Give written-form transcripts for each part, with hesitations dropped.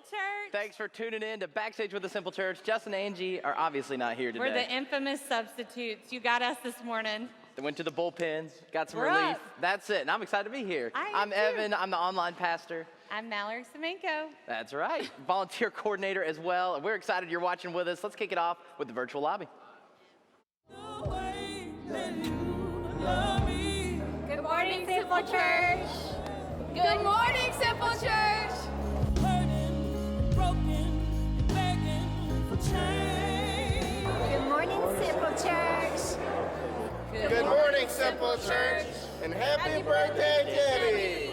Church. Thanks for tuning in to Backstage with the Simple Church. Justin and Angie are obviously not here today. We're the infamous substitutes. You got us this morning. They went to the bullpens, got some We're relief. up. That's it, and I'm excited to be here. I'm too. Evan, I'm the online pastor. I'm Mallory Semenko. That's right, volunteer coordinator as well. And we're excited you're watching with us. Let's kick it off with the virtual lobby. Good morning, Simple Church. Good morning, Simple Church. Good morning, Simple Church. Good morning, Simple Church, and happy birthday, Debbie.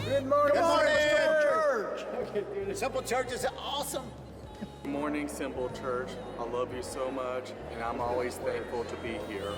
Good morning, Church. Simple Church is awesome. Good morning, Simple Church. I love you so much, and I'm always thankful to be here.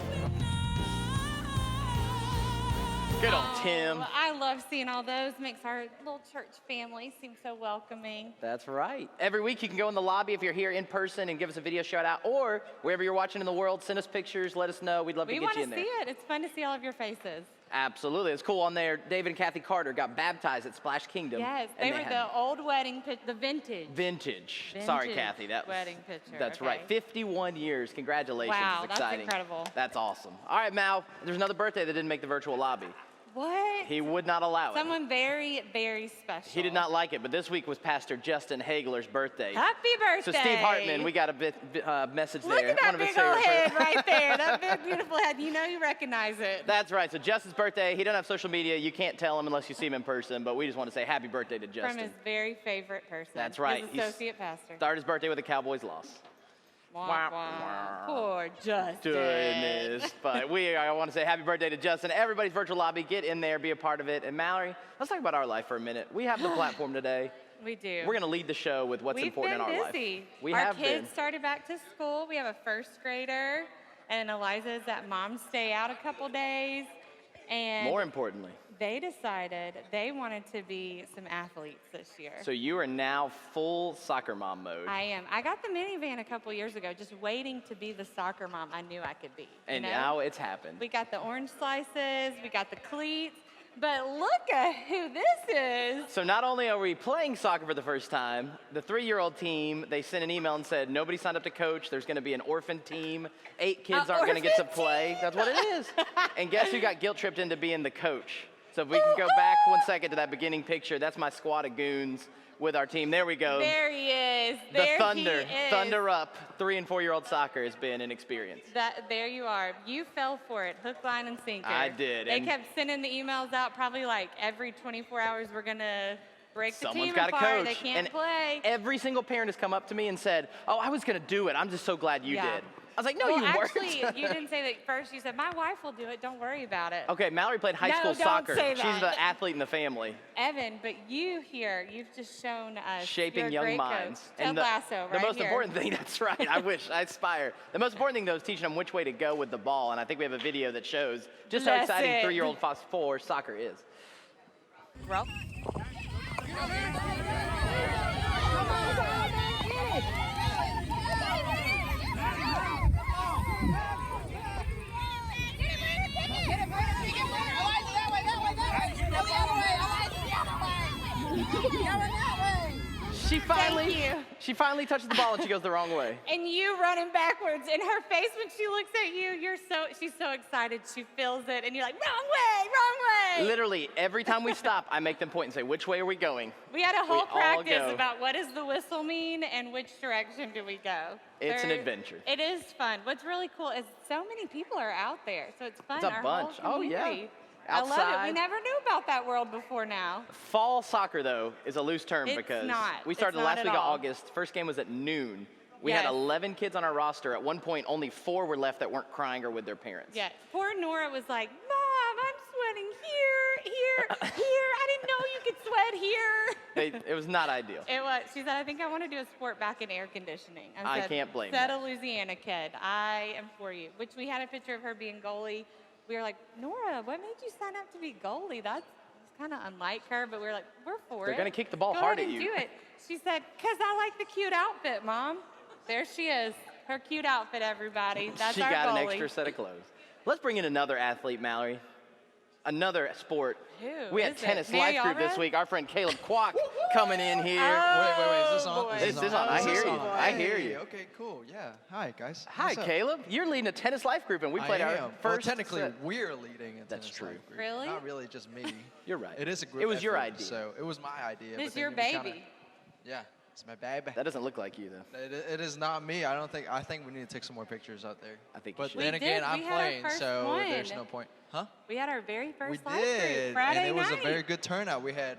Good old Tim. Well, I love seeing all those. Makes our little church family seem so welcoming. That's right. Every week you can go in the lobby if you're here in person and give us a video shout out, or wherever you're watching in the world, send us pictures, let us know. We'd love to We get want you to in see there. it. It's fun to see all of your faces. Absolutely. It's cool on there. David and Kathy Carter got baptized at Splash Kingdom. Yes, and they were had the old wedding picture, the vintage. Vintage. Sorry, Vintage Kathy. That was, wedding picture, That's okay. right. 51 years. Congratulations. Wow, It's that's exciting. incredible. That's awesome. All right, Mal, there's another birthday that didn't make the virtual lobby. What? He would not allow it. Someone very, very special. He did not like it, but this week was Pastor Justin Haigler's birthday. Happy birthday. So Steve Hartman, we got a message Look there. at that One of his big old favorite head right there. That big, beautiful head. You know you recognize it. That's right. So Justin's birthday, he doesn't have social media. You can't tell him unless you see him in person, but we just want to say happy birthday to Justin. From his very favorite person. That's right. His associate pastor. Started his birthday with a Cowboys loss. Wah, wah. Poor Justin. Goodness. But I want to say happy birthday to Justin. Everybody's virtual lobby, get in there, be a part of it. And Mallory, let's talk about our life for a minute. We have the platform today. We do. We're going to lead the show with what's important in our life. We've been busy. We our have kids been. started back to school. We have a first grader, and Eliza's at mom's stay out a couple days. And More importantly. they decided they wanted to be some athletes this year. So you are now full soccer mom mode. I am. I got the minivan a couple years ago, just waiting to be the soccer mom I knew I could be. And you know? now it's happened. We got the orange slices, we got the cleats, but look at who this is. So not only are we playing soccer for the first time, the 3-year-old team, they sent an email and said, nobody signed up to coach. There's going to be an orphan team. 8 kids aren't going to get to play. That's what it is. And guess who got guilt tripped into being the coach? So if we can go back 1 second to that beginning picture, that's my squad of goons with our team. There we go. There he is. The There Thunder. he is. Thunder up. 3- and 4-year-old soccer has been an experience. There you are. You fell for it, hook, line, and sinker. I did, They and- kept sending the emails out probably like every 24 hours. We're going to break the Someone's team got to apart. coach. They can't And play. every single parent has come up to me and said, oh, I was going to do it. I'm just so glad you Yeah. did. I was like, no, well, you actually, weren't. you didn't say that first. You said, my wife will do it. Don't worry about it. Okay, Mallory played high No, school don't soccer. say She's that. the athlete in the family. Evan, but you here, you've just shown us Shaping you're a young great minds. Coach. Ted the, Lasso, the right most here. important thing, that's right, I wish, I aspire. The most important thing, though, is teaching them which way to go with the ball, and I think we have a video that shows just how That's exciting it. 3-year-old Fox 4 soccer is. Well, She finally touches the ball and she goes the wrong way. and you running backwards, and her face when she looks at you, she's so excited. She feels it, and you're like, wrong way, wrong way. Literally, every time we stop, I make them point and say, which way are we going? We had a whole all practice go. about what does the whistle mean and which direction do we go. It's an adventure. It is fun. What's really cool is so many people are out there, so it's fun. It's a Our bunch. whole Oh, yeah. community. I love it. Outside. We never knew about that world before now. Fall soccer, though, is a loose term It's because not. we started It's the last not week at of all. August. First game was at noon. We Yes. had 11 kids on our roster. At one point, only 4 were left that weren't crying or with their parents. Yeah. Poor Nora was like, Mom, I'm sweating here. I didn't know you could sweat here. It was not ideal. It was. She said, I think I want to do a sport back in air conditioning. I said, can't blame Said her. a Louisiana kid. I am for you. Which we had a picture of her being goalie. We were like, Nora, what made you sign up to be goalie? That's kind of unlike her, but we were like, we're for it. They're gonna kick the ball Go hard ahead at and you. do it. She said, because I like the cute outfit, Mom. There she is. Her cute outfit, everybody. That's She our got an goalie. extra set of clothes. Let's bring in another athlete, Mallory. Another sport. Who We had is it? tennis Mary life group this Alvarez? week. Our friend Caleb Kwok coming in here. Wait, is this on? boy. This is on. I Is this hear you. on? I hear Hey, you. Okay, cool. Yeah. Hi, guys. Hi, What's up? Caleb. You're leading a tennis life group, and we played I our am. first. Well, technically, set. we're leading a That's tennis true. life group. Really? Not really just me. You're right. It is a group It was your effort, idea. So it was my idea. It's but your then we kinda- baby. yeah, it's my baby. That doesn't look like you, though. It is not me. I think we need to take some more pictures out there. I think you But should. then We again, did. I'm We had our playing, first so there's one. no point. Huh? We had our very first We live group did, Friday and it was night. a very good turnout. We had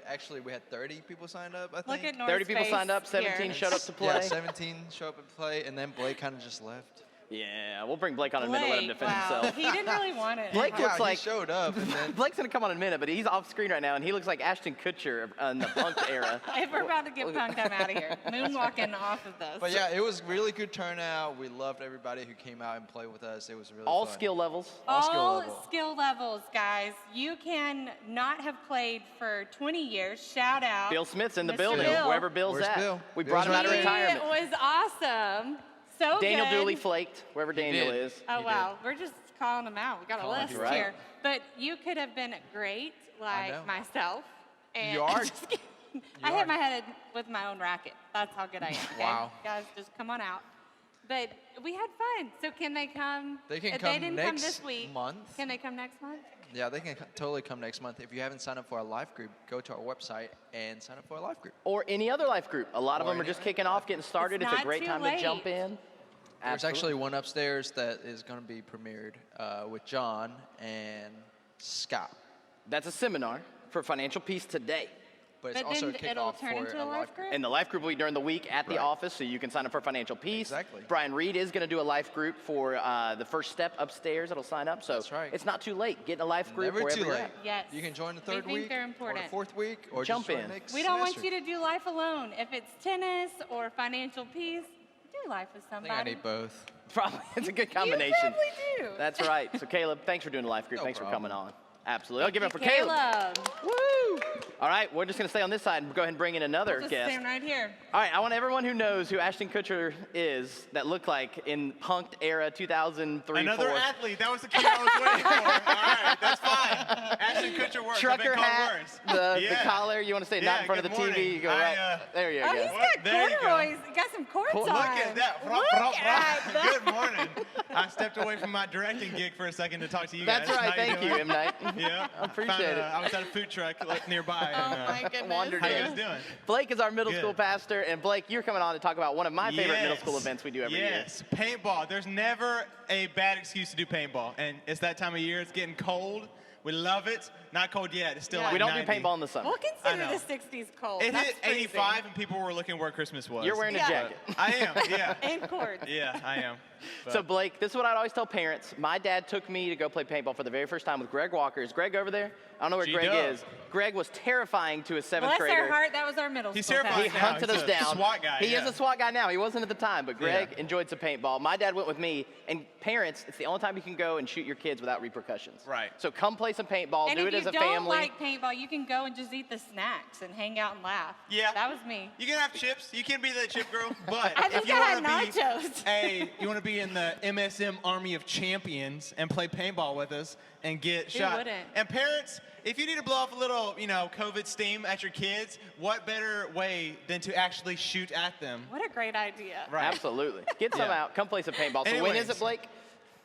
30 people signed up. I think. Look at North's 30 people face signed up, 17 here. showed up to play. Yeah, 17 showed up and play, and then Blake kind of just left. Yeah, we'll bring Blake on in a minute, let him Blake, defend wow. himself. He didn't really want it. Blake Yeah, looks like he showed up, and then Blake's gonna come on in a minute, but he's off screen right now, and he looks like Ashton Kutcher in the punk era. If we're about to get punked, I'm out of here. Moonwalking off of this. But yeah, it was really good turnout. We loved everybody who came out and played with us. It was really All fun. skill levels. all skill All level. skill levels, guys. You can not have played for 20 years. Shout out. Bill Smith's in the Mr. building, Bill. wherever Bill's Where's at. Bill? We Bill's brought him out of right there. retirement. It was awesome. So Daniel good. Dooley flaked, wherever Daniel did. is. Oh, He wow. We're just calling them out. We got a Calling list you out. here. But you could have been great, like know. myself. And You are. Just kidding. I are. hit my head with my own racket. That's how good I am. Okay? Wow. Guys, just come on out. But we had fun. So can they come? They can if come they didn't come next this week. month. Can they come next month? Yeah, they can totally come next month. If you haven't signed up for our live group, go to our website and sign up for our live group. Or any other life group. A lot of Or them are any just other kicking off, getting started. It's It's a not great too time late. to jump in. There's Absolutely. actually one upstairs that is going to be premiered with John and Scott. That's a seminar for financial peace today. But it's But also then a it'll kickoff turn for into a life group? And the life group will be during the week at the Right. office, so you can sign up for financial peace. Exactly. Brian Reed is going to do a life group for the first step upstairs. It'll sign up. So That's right. it's not too late. Get in a life group Never wherever too you're late. at. Yes. You can join the We third think week they're or important. the fourth week or Jump just join in. next We don't want semester. you to do life alone. If it's tennis or financial peace, do life with I somebody. think I need both. Probably. It's a good combination. You probably do. That's right. So Caleb, thanks for doing the life group. No Thanks for problem. coming on. Absolutely. I'll give it up for Thank you, Caleb. Caleb. Woo! All right, we're just going to stay on this side and go ahead and bring in another Just guest. stand right here. All right, I want everyone who knows who Ashton Kutcher is that looked like in punked era 2003, Another 4. athlete. That was the key I was waiting for. All right, that's fine. Ashton Kutcher works. I've Trucker been called hat, worse. the Yeah. collar. You want to stay not in front of good the TV? morning. You go I, right. There you Oh, go. he's got There you go. corduroys. He got some cords on. Look at that. Look at that. Good morning. I stepped away from my directing gig for a second to talk to you That's guys. right. How Thank you, doing? M. Night. Yeah. I appreciate it. I was at a food truck nearby. Oh, and, my goodness. Wandered How you in. guys doing? Blake is our middle Good. school pastor, and Blake, you're coming on to talk about one of my favorite middle Yes. school events we do every year. Yes, paintball. There's never a bad excuse to do paintball. And it's that time of year. It's getting cold. We love it. Not cold yet. It's still Yeah. like We don't 90. do paintball in the summer. We'll I consider know. the 60s cold. It That's hit freezing. 85 and people were looking where Christmas was. You're wearing a Yeah. jacket. I am, yeah. And cords. Yeah, I am. So Blake, this is what I'd always tell parents. My dad took me to go play paintball for the very first time with Greg Walker. Is Greg over there? I don't know where Greg G-Dub. is. Greg was terrifying to a seventh Bless grader. their heart, that was our middle He's school terrifying He pastor. now. hunted He's us a down. SWAT guy, He yeah. is a SWAT guy now. He wasn't at the time, but Greg Yeah. enjoyed some paintball. My dad went with me, and parents, it's the only time you can go and shoot your kids without repercussions. Right. So come play some paintball. And do if it as you a don't family. like paintball, you can go and just eat the snacks and hang out and laugh. Yeah. That was me. You can have chips. You can be the chip girl, but I if think you I want had to be nachos. you want to be in the MSM Army of Champions and play paintball with us and get Who shot. wouldn't? And parents, if you need to blow off a little, COVID steam at your kids, what better way than to actually shoot at them? What a great idea. Right. Absolutely. Get some Yeah. out. Come play some paintball. So when is Anyways. it, Blake?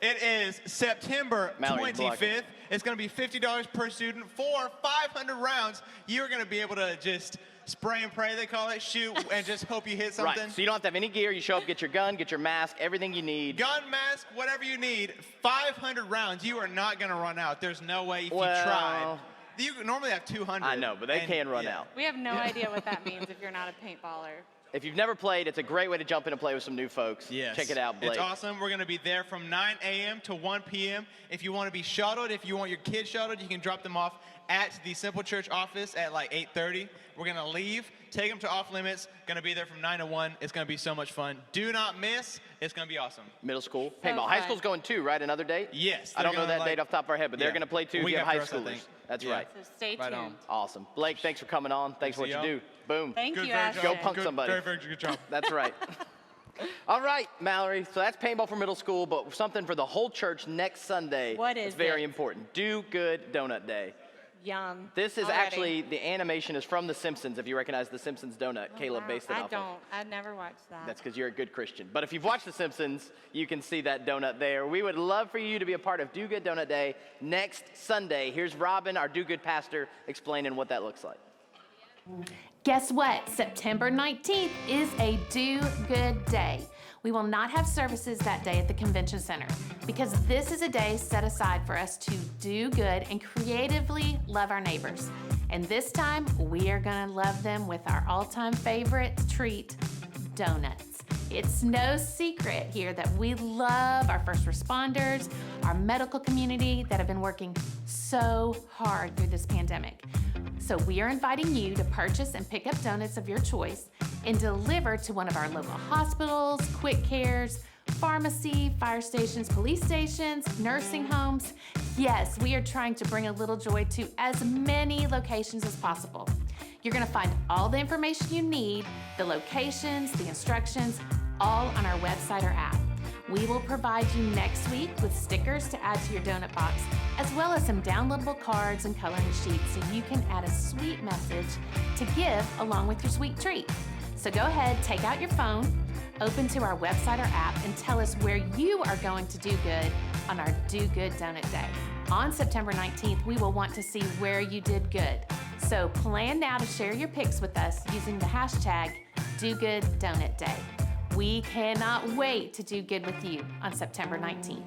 It is September Mallory's 25th. blocking. It's going to be $50 per student for 500 rounds. You're going to be able to just spray and pray, they call it, shoot, and just hope you hit something. Right. So you don't have to have any gear. You show up, get your gun, get your mask, everything you need. Gun, mask, whatever you need, 500 rounds. You are not going to run out. There's no way if Well, you tried. You normally have 200. I know, but they can run out. We have no idea what that means if you're not a paintballer. If you've never played, it's a great way to jump in and play with some new folks. Yes. Check it out, Blake. It's awesome. We're going to be there from 9 a.m. to 1 p.m. If you want to be shuttled, if you want your kids shuttled, you can drop them off at the Simple Church office at like 8:30. We're going to leave, take them to Off Limits. Going to be there from 9 to 1. It's going to be so much fun. Do not miss. It's going to be awesome. Middle school. So Paintball. High fun. school's going too, right? Another date? Yes. I don't know they're that gonna, date off the top of our head, but they're yeah. going to play too if Week you have after high us, I schoolers. think. That's Yeah. right. So stay Right tuned. on. Awesome. Blake, thanks for coming on. Thanks for what See you y'all. do. Boom. Thank Good, you, very Ashton. Go punk good, somebody. Very, very good job. That's right. All right, Mallory. So that's paintball for middle school, but something for the whole church next Sunday. What is It's very it? important. Do Good Donut Day. Yum. This is Already. actually, the animation is from The Simpsons, if you recognize The Simpsons donut. Caleb Wow. based it I off of. don't. I've never watched that. That's because you're a good Christian. But if you've watched The Simpsons, you can see that donut there. We would love for you to be a part of Do Good Donut Day next Sunday. Here's Robin, our Do Good pastor, explaining what that looks like. Guess what? September 19th is a Do Good Day. We will not have services that day at the convention center because this is a day set aside for us to do good and creatively love our neighbors. And this time, we are gonna love them with our all-time favorite treat, donuts. It's no secret here that we love our first responders, our medical community that have been working so hard through this pandemic. So we are inviting you to purchase and pick up donuts of your choice and deliver to one of our local hospitals, quick cares, pharmacy, fire stations, police stations, nursing homes. Yes, we are trying to bring a little joy to as many locations as possible. You're gonna find all the information you need, the locations, the instructions, all on our website or app. We will provide you next week with stickers to add to your donut box, as well as some downloadable cards and coloring sheets so you can add a sweet message to give along with your sweet treat. So go ahead, take out your phone, open to our website or app, and tell us where you are going to do good on our Do Good Donut Day. On September 19th, we will want to see where you did good. So plan now to share your pics with us using the hashtag Do Good Donut Day. We cannot wait to do good with you on September 19th.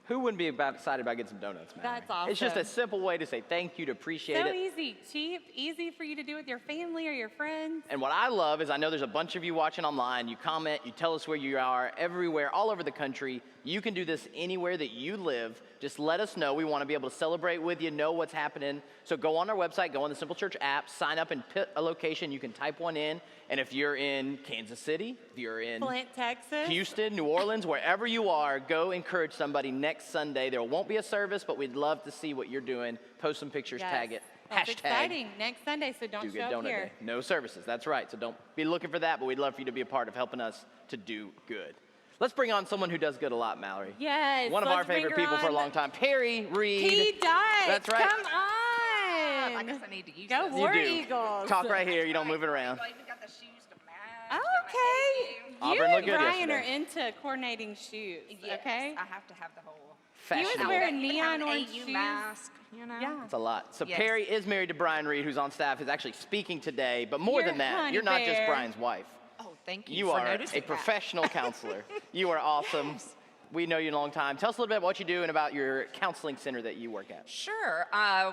Who wouldn't be excited about getting some donuts, man? That's awesome. It's just a simple way to say thank you, to appreciate So it. easy, cheap, easy for you to do with your family or your friends. And what I love is I know there's a bunch of you watching online. You comment, you tell us where you are, everywhere, all over the country. You can do this anywhere that you live. Just let us know. We want to be able to celebrate with you, know what's happening. So go on our website, go on the Simple Church app, sign up and pick a location. You can type one in. And if you're in Kansas City, if you're in Flint, Texas. Houston, New Orleans, wherever you are, go encourage somebody next Sunday. There won't be a service, but we'd love to see what you're doing. Post some pictures, Yes. tag it. That's Hashtag exciting. Next Sunday, so don't Do show Good up Donut here. Day. No services, that's right. So don't be looking for that, but we'd love for you to be a part of helping us to do good. Let's bring on someone who does good a lot, Mallory. Yes. One of our let's bring favorite her people for a on. long time, Perry Reed. He does. That's right. Come on. I guess I need to use Go this. War You do. Eagles. Talk right here. You don't move it around. I even got the shoes to match. Okay. Auburn You looked and good Brian yesterday. are into coordinating shoes. Yes, Okay. I have to have the whole. He was Fashionable. wearing Even neon have an orange AU shoes. mask, you know? Yeah. That's a lot. So Yes. Perry is married to Brian Reed, who's on staff, is actually speaking today. But more You're than that, honey you're not just bear. Brian's wife. Oh, thank you, You for are a noticing that. professional counselor. You are awesome. Yes. We know you in a long time. Tell us a little bit about what you do and about your counseling center that you work at. Sure.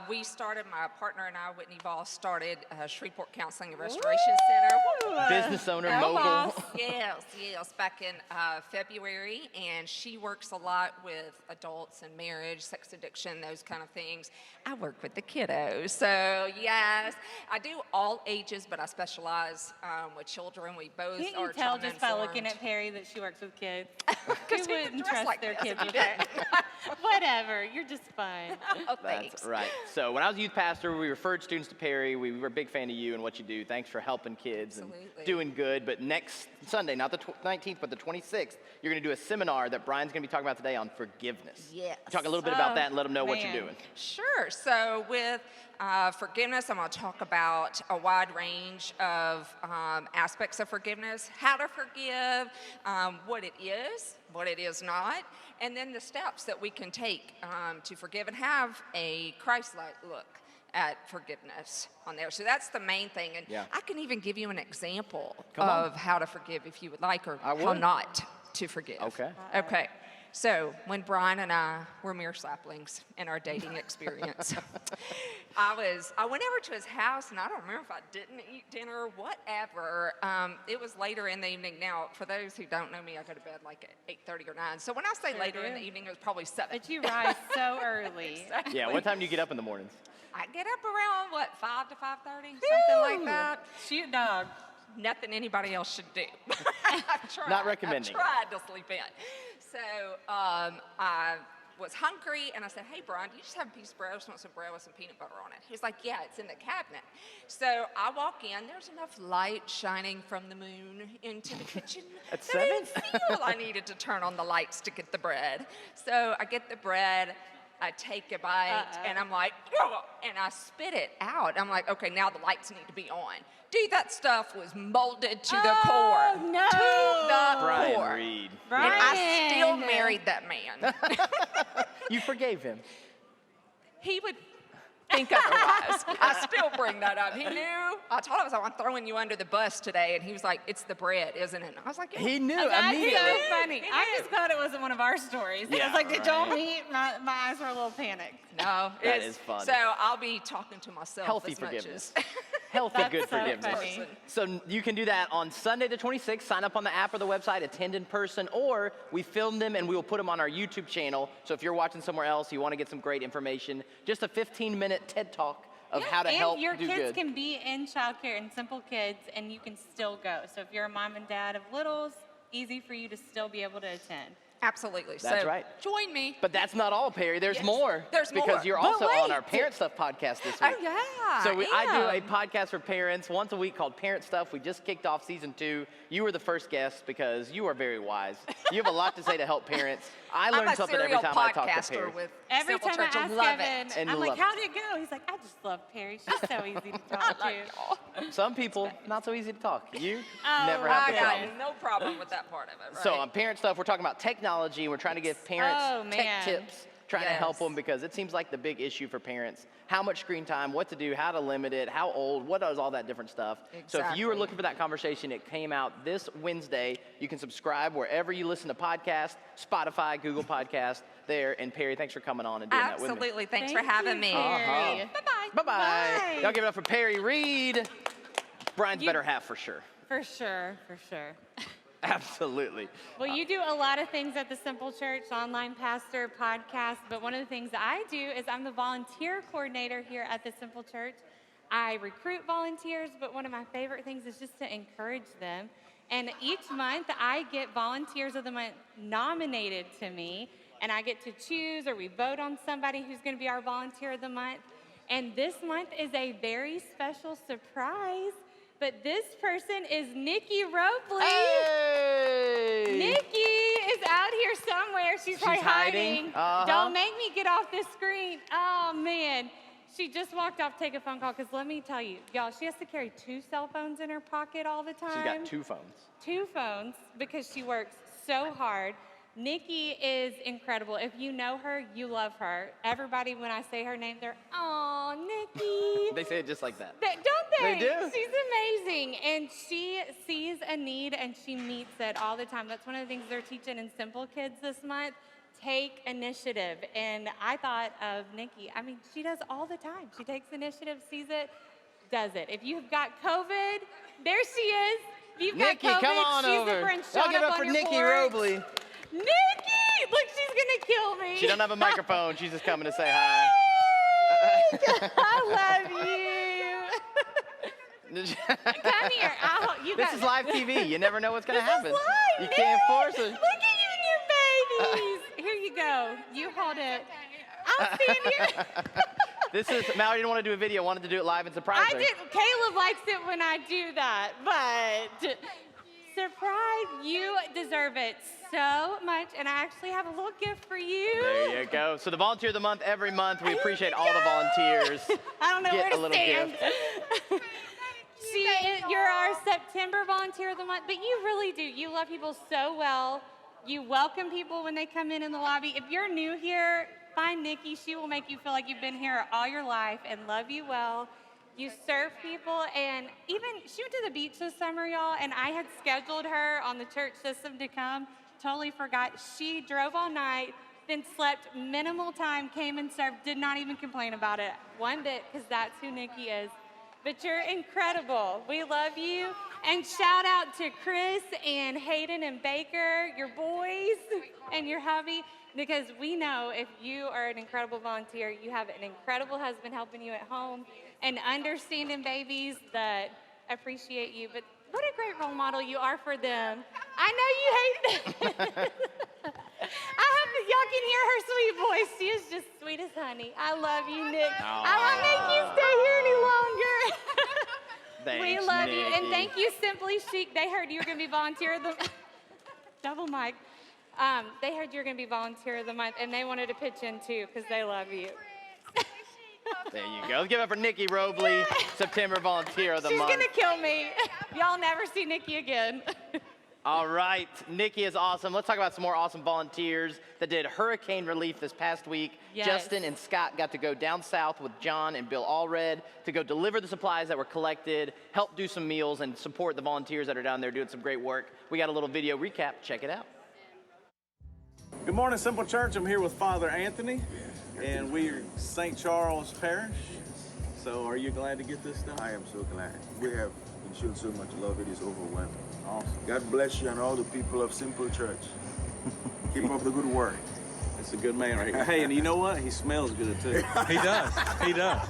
We started, my partner and I, Whitney Voss, started Shreveport Counseling and Restoration Center. Woo! Business owner, Go mogul. boss. Yes, back in February, and she works a lot with adults and marriage, sex addiction, those kind of things. I work with the kiddos, so yes, I do all ages, but I specialize with children. We both Can't are you tell just by looking trauma-informed. at Perry that she works with kids? Because Who we wouldn't dress trust like their this kids if you with that? didn't. Whatever. You're just fun. Oh, thanks. That's right. So when I was a youth pastor, we referred students to Perry. We were a big fan of you and what you do. Thanks for helping kids and Absolutely. doing good. But next Sunday, not the 19th, but the 26th, you're going to do a seminar that Brian's going to be talking about today on forgiveness. Yes. Talk a little bit about that and let them know what you're man. doing. Sure. So with forgiveness, I'm going to talk about a wide range of aspects of forgiveness, how to forgive, what it is not, and then the steps that we can take to forgive and have a Christ-like look at forgiveness on there. So that's the main thing. And Yeah. I can even give you an example Come on. of how to forgive if you would like, or I how would. not to forgive. Okay. Okay. So when Brian and I were mere saplings in our dating experience, I went over to his house, and I don't remember if I didn't eat dinner or whatever. It was later in the evening. Now, for those who don't know me, I go to bed like at 8:30 or 9. So when I say Sure later in do. the evening, it was probably 7. But you rise so early. Exactly. Yeah, what time do you get up in the mornings? I get up around, 5 to 5:30, something like that. Shoot dog. Nothing anybody else should do. I've tried. Not recommending. I've tried to sleep in. So I was hungry, and I said, hey, Brian, do you just have a piece of bread? I just want some bread with some peanut butter on it. He was like, yeah, it's in the cabinet. So I walk in. There's enough light shining from the moon into the kitchen At that I 7? didn't feel I needed to turn on the lights to get the bread. So I get the bread. I take a bite, and I'm like, oh, and I spit it out. I'm like, okay, now the lights need to be on. Dude, that stuff was molded to the core. no. To the Brian core. Reed. And I still Brian. married that man. You forgave him. He would think otherwise. I still bring that up. He knew. I told him, I was like, I'm throwing you under the bus today. And he was like, it's the bread, isn't it? And I was like, yeah. He knew That's immediately. so funny. I just thought it wasn't one of our stories. I Yeah, was like, did y'all right. meet? My eyes were a little panicked. No, That it's- is fun. So I'll be talking to myself Healthy as much forgiveness. as Healthy, That's good so forgiveness. funny. So you can do that on Sunday the 26th. Sign up on the app or the website, attend in person, or we film them and we will put them on our YouTube channel. So if you're watching somewhere else, you want to get some great information, just a 15-minute TED Talk of how to and help your do kids good. can be in childcare and Simple Kids, and you can still go. So if you're a mom and dad of littles, easy for you to still be able to attend. Absolutely. That's so right. Join me. But that's not all, Perry. There's Yes, more. there's Because more. you're But also on wait. our Parent Stuff podcast this week. Oh, yeah. So I do am. a podcast for parents once a week called Parent Stuff. We just kicked off season 2. You were the first guest because you are very wise. You have a lot to say to help parents. I learn I'm a something every serial time I talk to podcaster parents. with Every Simple time I Church. ask love Evan, it. And I'm love like, it. how did it go? He's like, I just love Perry. She's so easy to talk to. Some people, not so easy to talk. You Oh, never I have the got problem. no problem with that part of it. Right? So on Parent Stuff, we're talking about technology, and we're trying to give parents Oh, tech man. tips, trying to help Yes. them because it seems like the big issue for parents. How much screen time, what to do, how to limit it, how old, what does all that different stuff. So if you were Exactly. looking for that conversation, it came out this Wednesday. You can subscribe wherever you listen to podcasts, Spotify, Google Podcasts, there. And Perry, thanks for coming on and doing that with me. Absolutely. Thanks Thank for having you, me. Perry. Bye-bye. Bye-bye. Bye. Y'all give it up for Perry Reed. Brian's better half for sure. For sure, for sure. Absolutely. Well, you do a lot of things at the Simple Church, online pastor, podcast, but one of the things I do is I'm the volunteer coordinator here at the Simple Church. I recruit volunteers, but one of my favorite things is just to encourage them. And each month I get Volunteers of the Month nominated to me, and I get to choose or we vote on somebody who's going to be our Volunteer of the Month. And this month is a very special surprise. But this person is Nikki Robles. Hey! Nikki is out here somewhere. She's probably hiding. Uh-huh. Don't make me get off this screen. Oh, man. She just walked off to take a phone call because let me tell you, y'all, she has to carry 2 cell phones in her pocket all the time. She's got 2 phones. 2 phones because she works so hard. Nikki is incredible. If you know her, you love her. Everybody, when I say her name, they're, "Aw, Nikki." They say it just like that. Don't they? They do. She's amazing. And she sees a need and she meets it all the time. That's one of the things they're teaching in Simple Kids this month. Take initiative. And I thought of Nikki. I mean, she does all the time. She takes initiative, sees it, does it. If you've got COVID, there she is. If you've got Nikki, COVID, come on she's over. the friend Y'all showing give it up up on for your Nikki porch. Robles. Nikki! Look, she's gonna kill me. She doesn't have a microphone. She's just coming to say hi. I love you. Come here. This is live TV. You never know what's going to happen. This is live, You can't force it. Look at you and your babies. Here you go. You hold it. I'll stand here. This is, Mallory didn't want to do a video, wanted to do it live and surprise I her. did. Caleb likes it when I do that, but surprise, you deserve it so much, and I actually have a little gift for you. There you go. So the Volunteer of the Month every month. We appreciate all the volunteers. I don't know Get where to a little stand. gift. You're our September Volunteer of the Month, but you really do. You love people so well. You welcome people when they come in the lobby. If you're new here, find Nikki. She will make you feel like you've been here all your life and love you well. You serve people, and even she went to the beach this summer, y'all, and I had scheduled her on the church system to come. Totally forgot. She drove all night, then slept minimal time, came and served, did not even complain about it one bit, because that's who Nikki is. But you're incredible. We love you. And shout out to Chris and Hayden and Baker, your boys, and your hubby, because we know if you are an incredible volunteer, you have an incredible husband helping you at home and understanding babies that appreciate you. But what a great role model you are for them. I know you hate them. I have to y'all can hear her sweet voice. She is just sweet as honey. I love you, Nick. I won't make you stay here any longer. We love you. And thank you, Simply Chic. They heard you were going to be volunteer of the double mic. They heard you were going to be volunteer of the month, and they wanted to pitch in too because they love you. There you go. Let's give it up for Nikki Robles, September Volunteer of the Month. She's going to kill me. Y'all never see Nikki again. All right, Nikki is awesome. Let's talk about some more awesome volunteers that did hurricane relief this past week. Yes. Justin and Scott got to go down south with John and Bill Allred to go deliver the supplies that were collected, help do some meals, and support the volunteers that are down there doing some great work. We got a little video recap. Check it out. Good morning, Simple Church. I'm here with Father Anthony, and we're St. Charles Parish. So are you glad to get this done? I am so glad. We have been shown so much love. It is overwhelming. Awesome. God bless you and all the people of Simple Church. Keep up the good work. That's a good man right here. Hey, and you know what? He smells good too. He does. He does.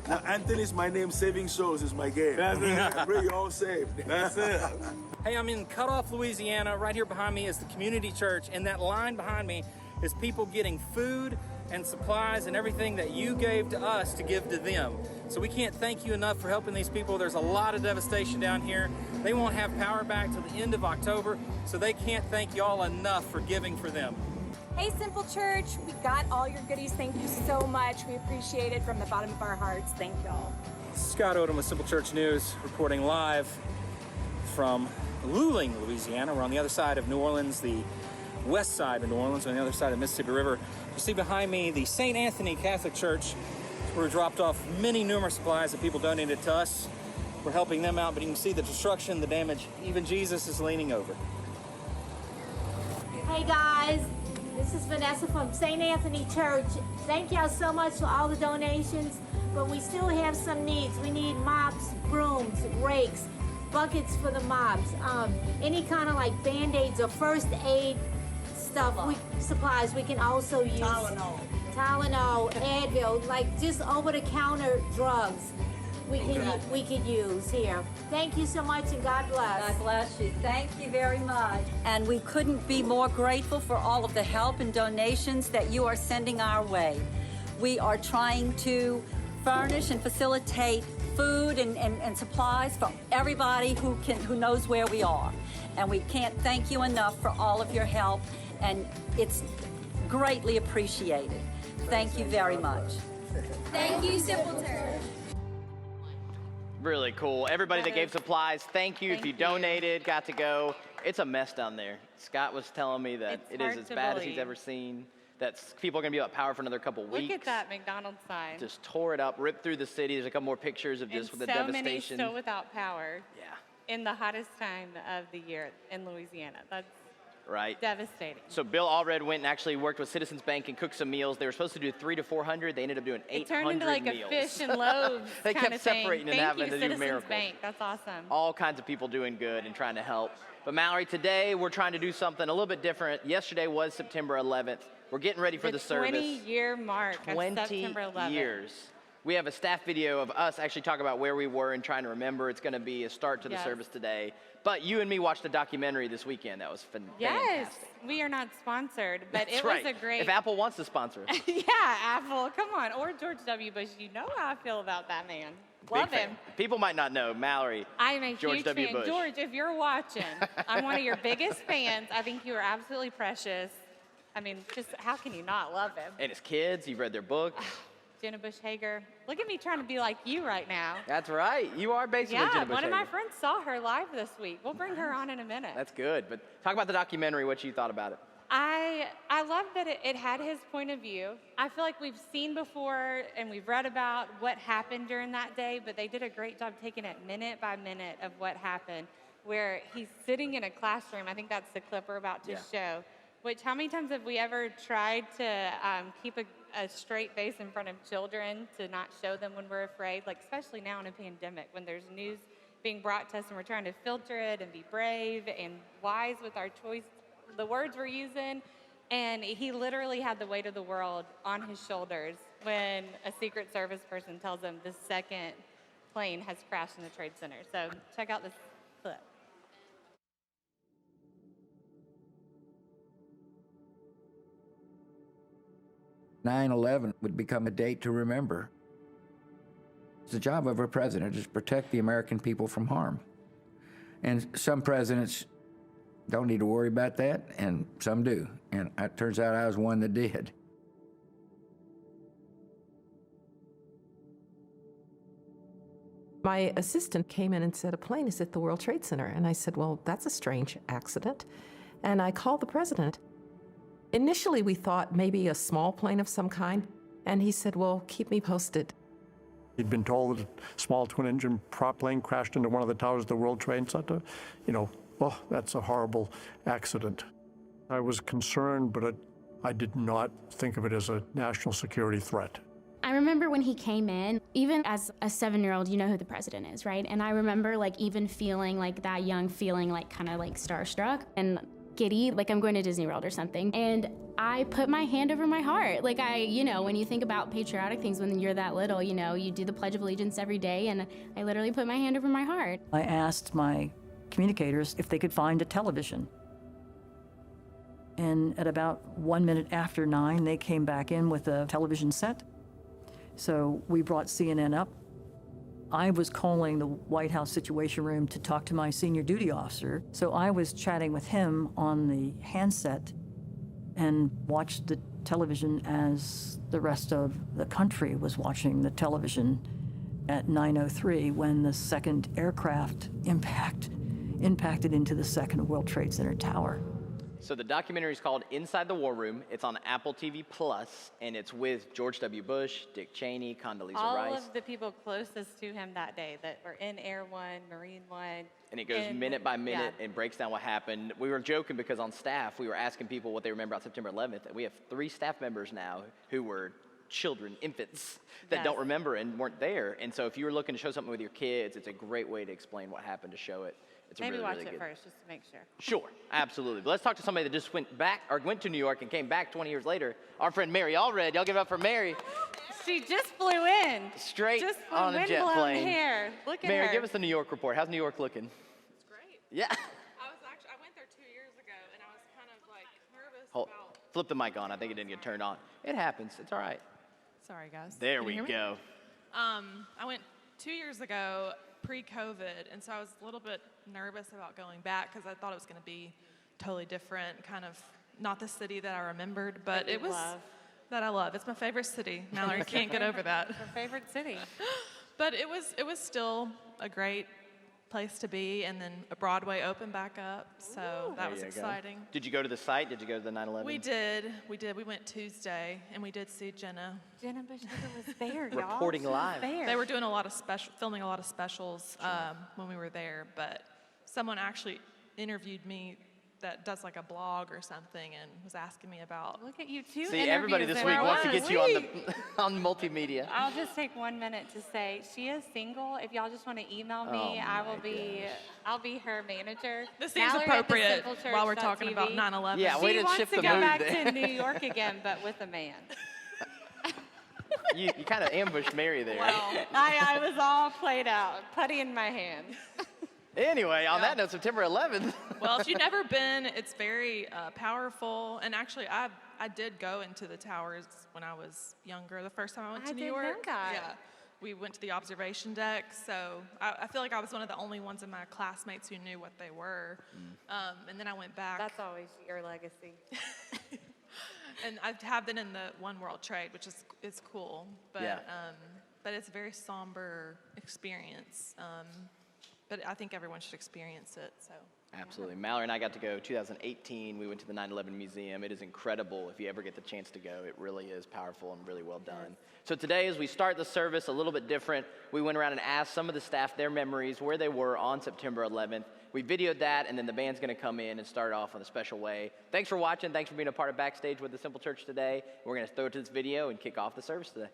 Now, Anthony's my name. Saving souls is my game. That's it. I pray you're all saved. That's it. Hey, I'm in Cutoff, Louisiana. Right here behind me is the community church, and that line behind me is people getting food and supplies and everything that you gave to us to give to them. So we can't thank you enough for helping these people. There's a lot of devastation down here. They won't have power back till the end of October, so they can't thank y'all enough for giving for them. Hey, Simple Church, we got all your goodies. Thank you so much. We appreciate it from the bottom of our hearts. Thank y'all. Scott Odom with Simple Church News, reporting live from Luling, Louisiana. We're on the other side of New Orleans, the west side of New Orleans, on the other side of the Mississippi River. You see behind me the St. Anthony Catholic Church, where we dropped off many numerous supplies that people donated to us. We're helping them out, but you can see the destruction, the damage. Even Jesus is leaning over. Hey guys, this is Vanessa from St. Anthony Church. Thank y'all so much for all the donations, but we still have some needs. We need mops, brooms, rakes, buckets for the mops, any kind of like Band-Aids or first aid stuff, supplies we can also use. Tylenol, Advil, like just over-the-counter drugs we could use here. Thank you so much and God bless. God bless you. Thank you very much. And we couldn't be more grateful for all of the help and donations that you are sending our way. We are trying to furnish and facilitate food and supplies for everybody who knows where we are. And we can't thank you enough for all of your help, and it's greatly appreciated. Thank you very much. Thank you, Simple Church. Really cool. Everybody that gave supplies, thank you. If you donated, got to go. It's a mess down there. Scott was telling me that it is as bad as he's ever seen. That people are going to be without power for another couple weeks. Look at that McDonald's sign. Just tore it up, ripped through the city. There's a couple more pictures of just the devastation. So many still without power. Yeah. In the hottest time of the year in Louisiana. That's right. Devastating. So Bill Allred went and actually worked with Citizens Bank and cooked some meals. They were supposed to do 300 to 400. They ended up doing 800 It turned into like meals. a fish and loaves They kind kept of thing. separating and having to do miracles. Bank. That's awesome. All kinds of people doing good and trying to help. But Mallory, today we're trying to do something a little bit different. Yesterday was September 11th. We're getting ready for the service. 20-year mark of September 11th. years. We have a staff video of us actually talking about where we were and trying to remember. It's going to be a start to the service today. But you and me watched a documentary this weekend. That was fantastic. Yes, we are not sponsored, but That's it right. was a great. If Apple wants to sponsor us. Yeah, Apple, come on. Or George W. Bush. You know how I feel about that man. Love Big him. fan. People might not know Mallory. I'm a George huge W. fan. Bush. George, if you're watching, I'm one of your biggest fans. I think you are absolutely precious. I mean, just how can you not love him? And his kids, you've read their book. Jenna Bush Hager. Look at me trying to be like you right now. That's right. You are basically Jenna Bush one of my Hager. friends saw her live this week. We'll bring her on in a minute. That's good. But talk about the documentary, what you thought about it. I love that it had his point of view. I feel like we've seen before and we've read about what happened during that day, but they did a great job taking it minute by minute of what happened, where he's sitting in a classroom. I think that's the clip we're about to show. Which, how many times have we ever tried to keep a straight face in front of children to not show them when we're afraid? Like, especially now in a pandemic, when there's news being brought to us and we're trying to filter it and be brave and wise with our choice, the words we're using. And he literally had the weight of the world on his shoulders when a Secret Service person tells him the second plane has crashed in the Trade Center. So check out this clip. 9/11 would become a date to remember. The job of a president is to protect the American people from harm. And some presidents don't need to worry about that, and some do. And it turns out I was one that did. My assistant came in and said, a plane is at the World Trade Center. And I said, well, that's a strange accident. And I called the president. Initially, we thought maybe a small plane of some kind. And he said, well, keep me posted. He'd been told that a small twin-engine prop plane crashed into one of the towers of the World Trade Center. You know, oh, that's a horrible accident. I was concerned, but I did not think of it as a national security threat. I remember when he came in, even as a 7-year-old, you know who the president is, right? And I remember like even feeling like that young feeling like kind of like starstruck and giddy, like I'm going to Disney World or something. And I put my hand over my heart. Like you know, when you think about patriotic things when you're that little, you know, you do the Pledge of Allegiance every day, and I literally put my hand over my heart. I asked my communicators if they could find a television. And at about 1 minute after 9, they came back in with a television set. So we brought CNN up. I was calling the White House Situation Room to talk to my senior duty officer. So I was chatting with him on the handset and watched the television as the rest of the country was watching the television at 9:03 when the second aircraft impacted into the second World Trade Center tower. So the documentary is called Inside the War Room. It's on Apple TV Plus, and it's with George W. Bush, Dick Cheney, Condoleezza Rice. All of the people closest to him that day that were in Air One, Marine One. And it goes minute by minute and breaks down what happened. We were joking because on staff, we were asking people what they remember about September 11th, and we have 3 staff members now who were children, infants, that don't remember and weren't there. And so if you were looking to show something with your kids, it's a great way to explain what happened to show it. It's Maybe really, watch really it good. first just to make sure. Sure, absolutely. But let's talk to somebody that just went to New York and came back 20 years later. Our friend Mary Allred. Y'all give it up for Mary. She just flew in. Straight just flew on a jet plane. Hair. Look at Mary, her. give us the New York report. How's New York looking? It's great. Yeah. I went there 2 years ago, and I was kind of like nervous about. Flip the mic on. I think it didn't get turned on. It happens. It's all right. Sorry, guys. There Can we you hear me? go. I went 2 years ago, pre-COVID, and so I was a little bit nervous about going back because I thought it was going to be totally different, kind of not the city that I remembered, but it was that I love. It's my favorite city. Mallory can't get over that. Her favorite city. But it was still a great place to be, and then Broadway opened back up, so that was exciting. Did you go to the site? Did you go to the 9/11? We did. We went Tuesday, and we did see Jenna. Jenna Bush was there, y'all. Reporting She was live. there. They were doing filming a lot of specials when we were there, but someone actually interviewed me that does like a blog or something and was asking me about. Look at you too. See, everybody this week wants to get you on multimedia. I'll just take 1 minute to say she is single. If y'all just want to email me, I'll be her manager. This seems Mallory appropriate at the while we're talking about 9/11. Yeah, way to shift the mood She wants to go back there. to New York again, but with a man. You kind of ambushed Mary there. Well, I was all played out, putty in my hand. Anyway, on that note, September 11th. Well, if you've never been, it's very powerful. And actually, I did go into the towers when I was younger. The first time I went to New York. I didn't know that. Yeah. We went to the observation deck, so I feel like I was one of the only ones in my classmates who knew what they were. And then I went back. That's always your legacy. And I have been in the One World Trade, which is cool, but but it's a very somber experience. But I think everyone should experience it. So. Absolutely. Mallory and I got to go 2018. We went to the 9/11 Museum. It is incredible if you ever get the chance to go. It really is powerful and really well done. So today, as we start the service a little bit different, we went around and asked some of the staff their memories, where they were on September 11th. We videoed that, and then the band's going to come in and start off in a special way. Thanks for watching. Thanks for being a part of Backstage with the Simple Church today. We're going to throw it to this video and kick off the service today.